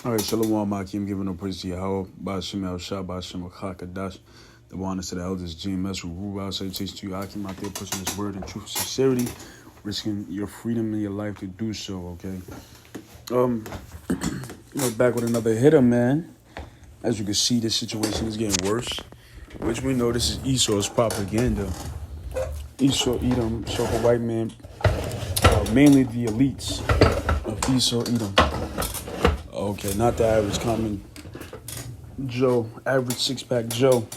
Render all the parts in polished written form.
All right, Shalom, Akim, giving no praise to Yahweh, Ba'ashem El Shah, Ba'ashem Kadash, the one to the elders, GMS, Ruba, salutation to you, Akim, out there pushing this word in truth and sincerity, risking your freedom in your life to do so, okay? Um, back with another hitter, man. As you can see, this situation is getting worse, which we know this is Esau's propaganda. Esau, Edom, so-called white man, mainly the elites of Esau, Edom. Okay, not the average common Joe, average six-pack Joe,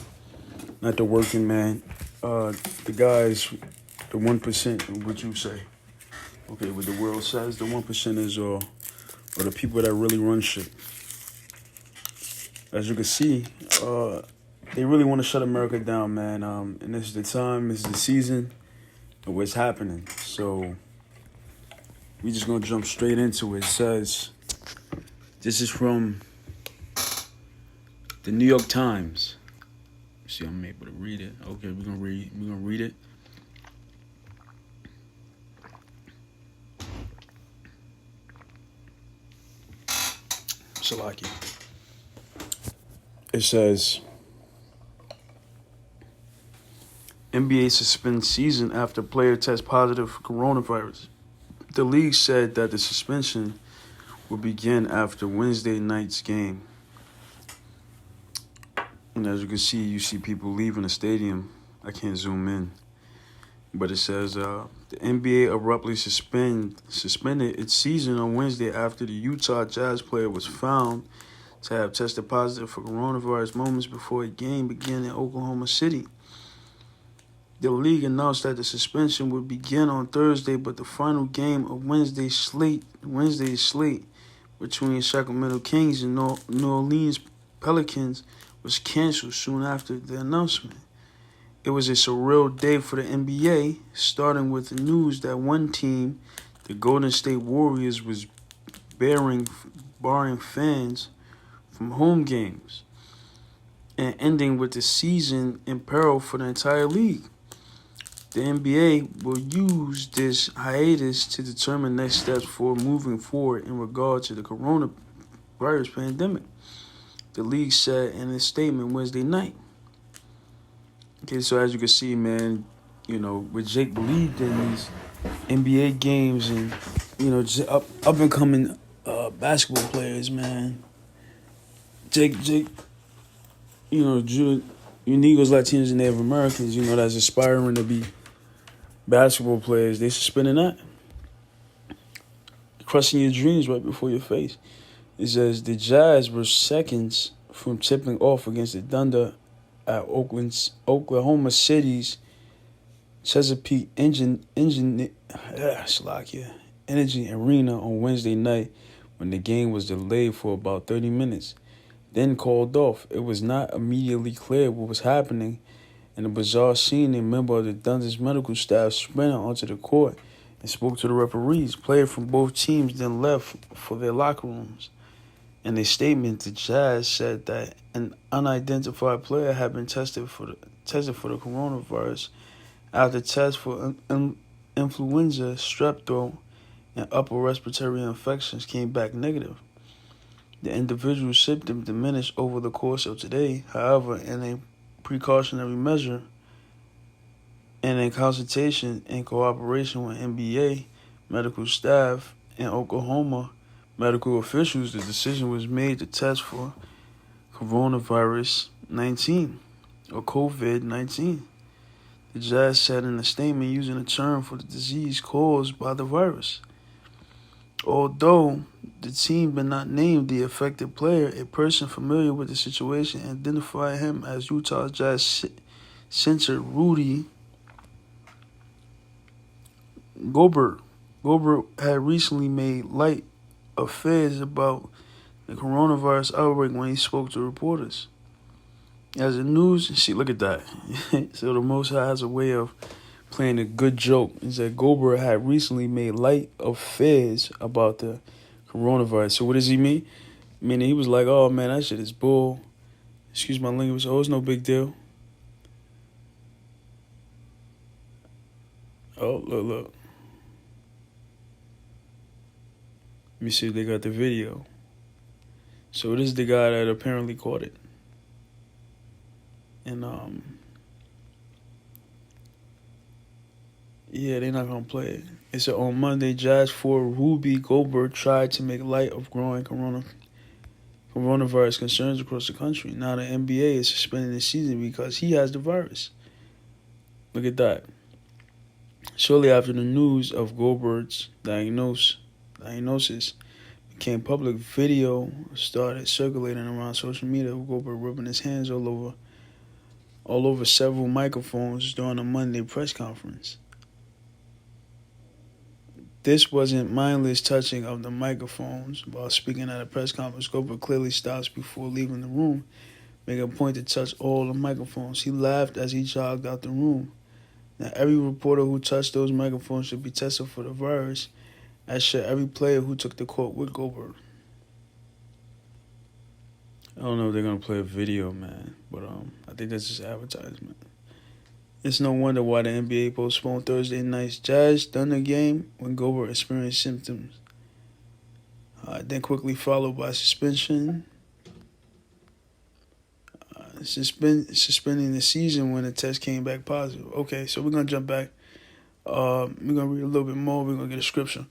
not the working man. The guys, the 1%, what you say? Okay, what the world says, the 1%ers are the people that really run shit. As you can see, they really want to shut America down, man. And this is the time, this is the season of what's happening. So we just gonna jump straight into it. It says, this is from the New York Times. See, I'm able to read it. Okay, we're gonna read it. Salaki. It says, NBA suspends season after player tests positive for coronavirus. The league said that the suspension will begin after Wednesday night's game. And as you see people leaving the stadium. I can't zoom in. But it says the NBA abruptly suspended its season on Wednesday after the Utah Jazz player was found to have tested positive for coronavirus moments before a game began in Oklahoma City. The league announced that the suspension would begin on Thursday, but the final game of Wednesday's slate between Sacramento Kings and New Orleans Pelicans was canceled soon after the announcement. It was a surreal day for the NBA, starting with the news that one team, the Golden State Warriors, was barring fans from home games, and ending with the season in peril for the entire league. The NBA will use this hiatus to determine next steps for moving forward in regard to the coronavirus pandemic, the league said in a statement Wednesday night. Okay, so as you can see, man, with Jake believed in these NBA games and, just up and coming basketball players, man. Jake, you Negros, Latinos, and Native Americans, that's aspiring to be basketball players, they suspending that. Crushing your dreams right before your face. It says the Jazz were seconds from tipping off against the Thunder at Oklahoma City's Chesapeake Energy Arena on Wednesday night when the game was delayed for about 30 minutes, then called off. It was not immediately clear what was happening. In a bizarre scene, a member of the Thunder's medical staff sprinted onto the court and spoke to the referees. Players from both teams then left for their locker rooms. In a statement, the Jazz said that an unidentified player had been tested for the coronavirus after tests for influenza, strep throat, and upper respiratory infections came back negative. The individual's symptoms diminished over the course of today. However, in a precautionary measure and in consultation and cooperation with NBA medical staff and Oklahoma medical officials, the decision was made to test for coronavirus 19 or COVID-19. The Jazz said in a statement using a term for the disease caused by the virus. Although the team did not name the affected player, a person familiar with the situation identified him as Utah Jazz center Rudy Gobert. Gobert had recently made light of fears about the coronavirus outbreak when he spoke to reporters. As the news, look at that. So the Most High has a way of playing a good joke. He said Gobert had recently made light of fears about the coronavirus. So what does he mean? Meaning he was like, oh man, that shit is bull. Excuse my language. Oh, it's no big deal. Oh, look. Let me see if they got the video. So this is the guy that apparently caught it. And yeah, they're not gonna play it. It said on Monday, Jazz forward Ruby Gobert tried to make light of growing coronavirus concerns across the country. Now the NBA is suspending the season because he has the virus. Look at that. Shortly after the news of Goldberg's diagnosis became public, video started circulating around social media of Goldberg rubbing his hands all over several microphones during a Monday press conference. This wasn't mindless touching of the microphones while speaking at a press conference. Goldberg clearly stops before leaving the room, making a point to touch all the microphones. He laughed as he jogged out the room. Now, every reporter who touched those microphones should be tested for the virus, as should every player who took the court with Goldberg. I don't know if they're gonna play a video, man, but I think that's just advertisement. It's no wonder why the NBA postponed Thursday night's Jazz Thunder game when Goldberg experienced symptoms. Then quickly followed by suspension. Suspending the season when the test came back positive. Okay, so we're gonna jump back. We're gonna read a little bit more. We're gonna get a scripture.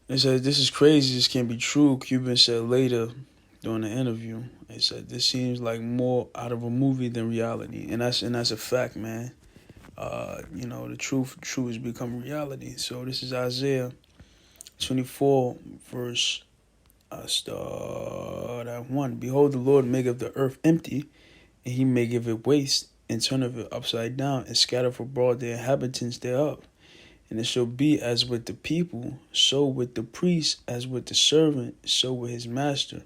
It says, "This is crazy. This can't be true." Cuban said later during the interview. They said, "This seems like more out of a movie than reality," and that's a fact, man. The truth has become reality. So this is Isaiah 24, verse start at 1. Behold, the Lord maketh the earth empty, and he maketh it waste, and turneth it upside down, and scattereth abroad the inhabitants thereof. And it shall be as with the people, so with the priest, as with the servant, so with his master,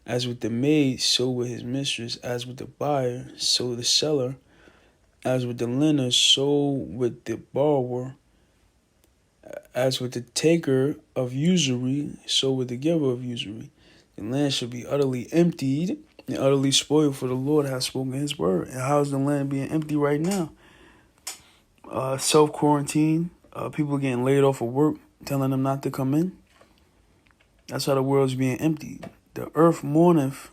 as with the maid, so with his mistress, as with the buyer, so the seller, as with the lender, so with the borrower, as with the taker of usury, so with the giver of usury. The land shall be utterly emptied and utterly spoiled, for the Lord has spoken his word. And how's the land being empty right now? Self-quarantine, people getting laid off of work, telling them not to come in. That's how the world's being emptied. The earth mourneth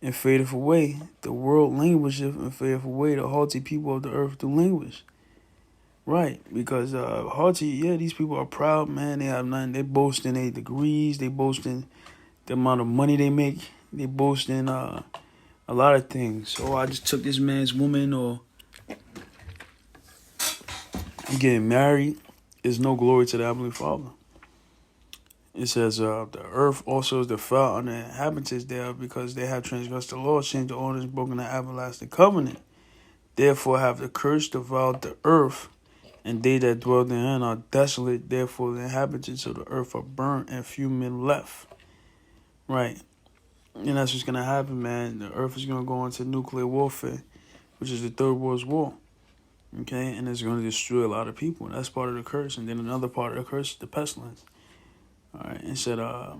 and fadeth away. The world languisheth and fadeth away. The haughty people of the earth do languish. Right, because these people are proud, man. They have nothing. They boasting their degrees. They boasting the amount of money they make. They boasting a lot of things. So I just took this man's woman, or getting married is no glory to the Heavenly Father. It says, the earth also is defiled on the inhabitants thereof, because they have transgressed the law, changed the orders, broken the everlasting covenant. Therefore have the curse devoured the earth, and they that dwell therein are desolate. Therefore the inhabitants of the earth are burnt, and few men left. Right. And that's what's going to happen, man. The earth is going to go into nuclear warfare, which is the Third World War. Okay? And it's going to destroy a lot of people. That's part of the curse. And then another part of the curse is the pestilence. All right. It said, I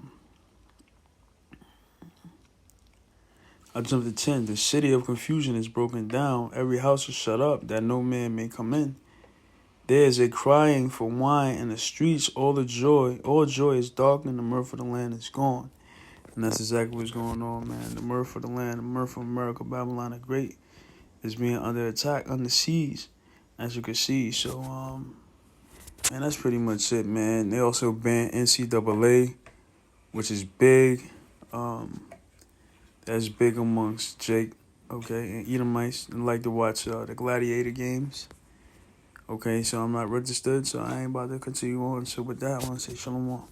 jumped to 10. The city of confusion is broken down. Every house is shut up, that no man may come in. There is a crying for wine in the streets. All joy is darkened. The mirth of the land is gone. And that's exactly what's going on, man. The mirth of the land, the mirth of America, Babylon the Great, is being under attack, under siege, as you can see. So, man, that's pretty much it, man. They also banned NCAA, which is big. That's big amongst Jake, okay, and Edomites, and like to watch the gladiator games. Okay, so I'm not registered, so I ain't about to continue on. So with that, I want to say shalom.